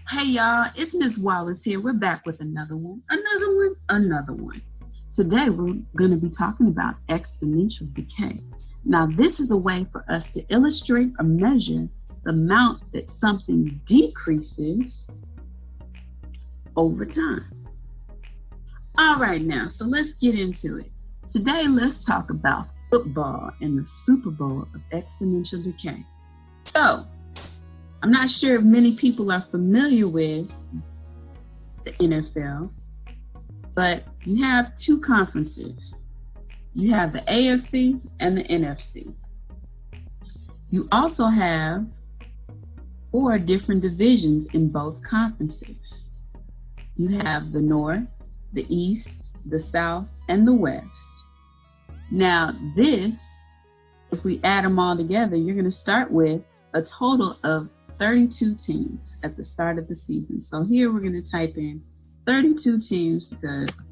Hey y'all, it's Miss Wallace here. We're back with another one. Today we're going to be talking about exponential decay. Now this is a way for us to illustrate or measure the amount that something decreases over time. All right now, so let's get into it. Today let's talk about football and the Superbowl of exponential decay. So, I'm not sure if many people are familiar with the NFL, but you have two conferences. You have the AFC and the NFC. You also have 4 different divisions in both conferences. You have the North, the East, the South, and the West. Now this, if we add them all together, you're going to start with a total of 32 teams at the start of the season. So here we're going to type in 32 teams because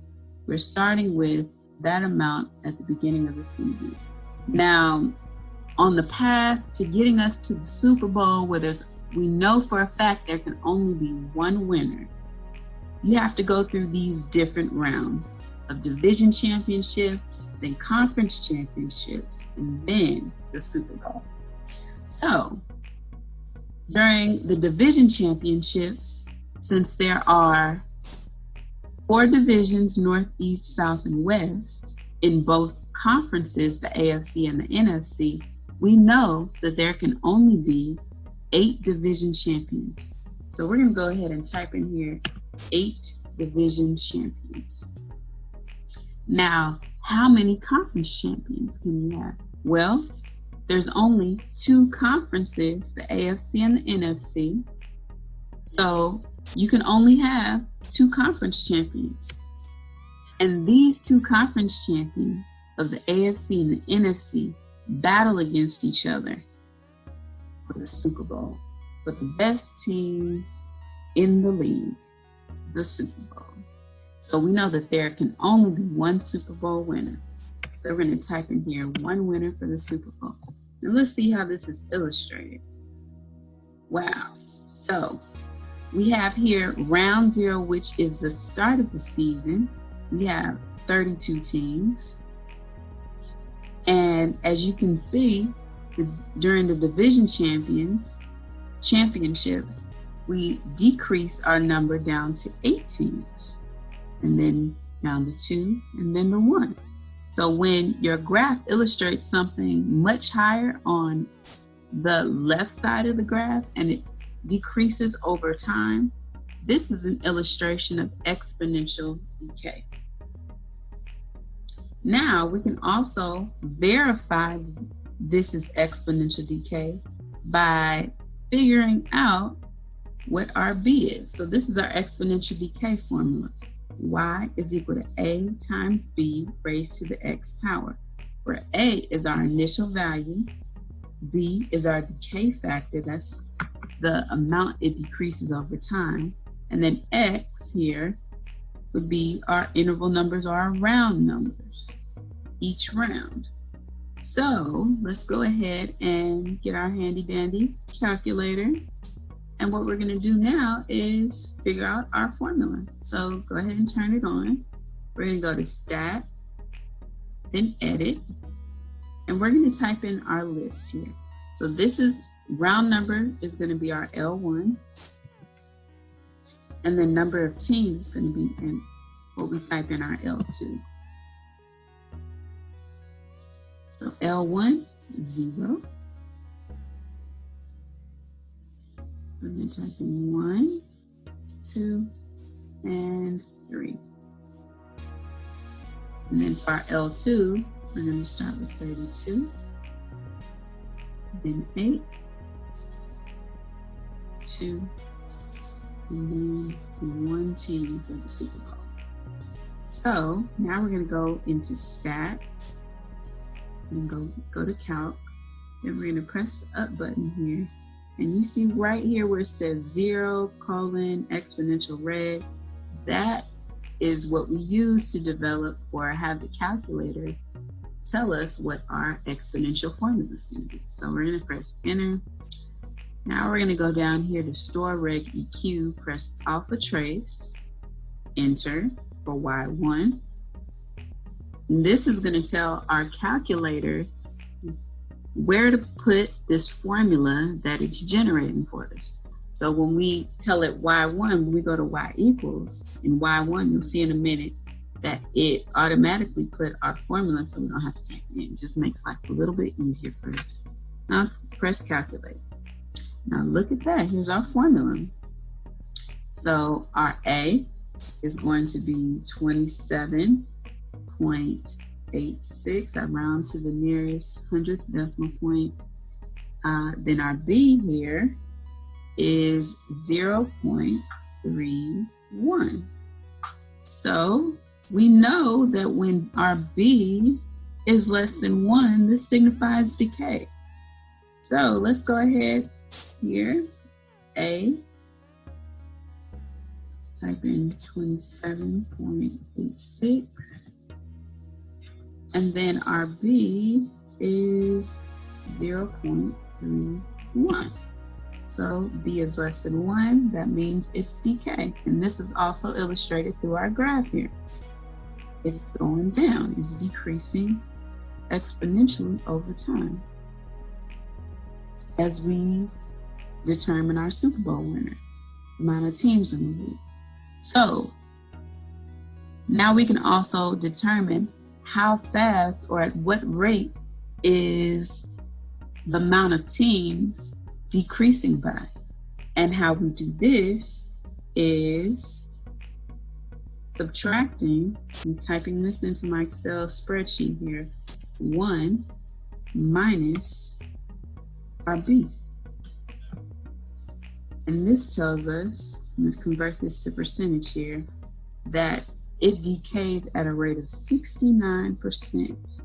we're starting with that amount at the beginning of the season. Now, on the path to getting us to the Super Bowl, where we know for a fact there can only be one winner, you have to go through these different rounds of division championships, then conference championships, and then the Super Bowl. So, during the division championships, since there are 4 divisions, North, East, South, and West, in both conferences, the AFC and the NFC, we know that there can only be 8 division champions. So we're going to go ahead and type in here 8 division champions. Now, how many conference champions can you have? Well, there's only 2 conferences, the AFC and the NFC. So you can only have 2 conference champions. And these 2 conference champions of the AFC and the NFC battle against each other for the Super Bowl, for the best team in the league, the Super Bowl. So we know that there can only be one Super Bowl winner. So we're going to type in here 1 winner for the Super Bowl. And let's see how this is illustrated. Wow. So we have here round 0, which is the start of the season. We have 32 teams. And as you can see, during the division championships, we decrease our number down to 8 teams, and then down to 2, and then to 1. So when your graph illustrates something much higher on the left side of the graph and it decreases over time, this is an illustration of exponential decay. Now we can also verify this is exponential decay by figuring out what our B is. So this is our exponential decay formula. Y is equal to A times B raised to the X power, where A is our initial value, B is our decay factor, that's the amount it decreases over time, and then X here would be our interval numbers or our round numbers each round. So let's go ahead and get our handy dandy calculator. And what we're going to do now is figure out our formula. So go ahead and turn it on. We're going to go to Stat, then Edit, and we're going to type in our list here. So this is round number is going to be our L1, and then number of teams is going to be in what we type in our L2. So L1, 0. We're going to type in 1, 2, and 3. And then for our L2, we're going to start with 32, then 8, 2, and then 1 team for the Super Bowl. So now we're going to go into Stat and go to Calc. Then we're going to press the up button here. And you see right here where it says 0, exponential red, that is what we use to develop or have the calculator tell us what our exponential formula is going to be. So we're going to press enter, Now we're going to go down here to store reg EQ, press alpha trace, enter for Y1. And this is going to tell our calculator where to put this formula that it's generating for us. So when we tell it Y1, when we go to Y equals, in Y1, you'll see in a minute that it automatically put our formula so we don't have to type it in. It just makes life a little bit easier for us. Now press calculate. Now look at that, here's our formula. So our A is going to be 27.86. I round to the nearest 100th decimal point. Then our B here is 0.31. So we know that when our B is less than 1, this signifies decay. So let's go ahead here, A, type in 27.86, and then our B is 0.31. So B is less than 1, that means it's decay. And this is also illustrated through our graph here. It's going down, it's decreasing exponentially over time as we determine our Superbowl winner, amount of teams in the league. So now we can also determine how fast or at what rate is the amount of teams decreasing by. And how we do this is subtracting, I'm typing this into my Excel spreadsheet here, 1 minus our B. And this tells us, I'm going to convert this to percentage here, that it decays at a rate of 69%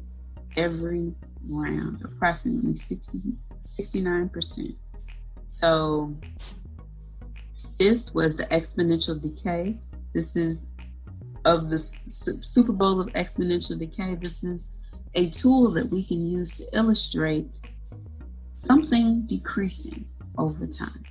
every round, approximately 69%. So this was the exponential decay. This is of the Superbowl of exponential decay. This is a tool that we can use to illustrate something decreasing over time.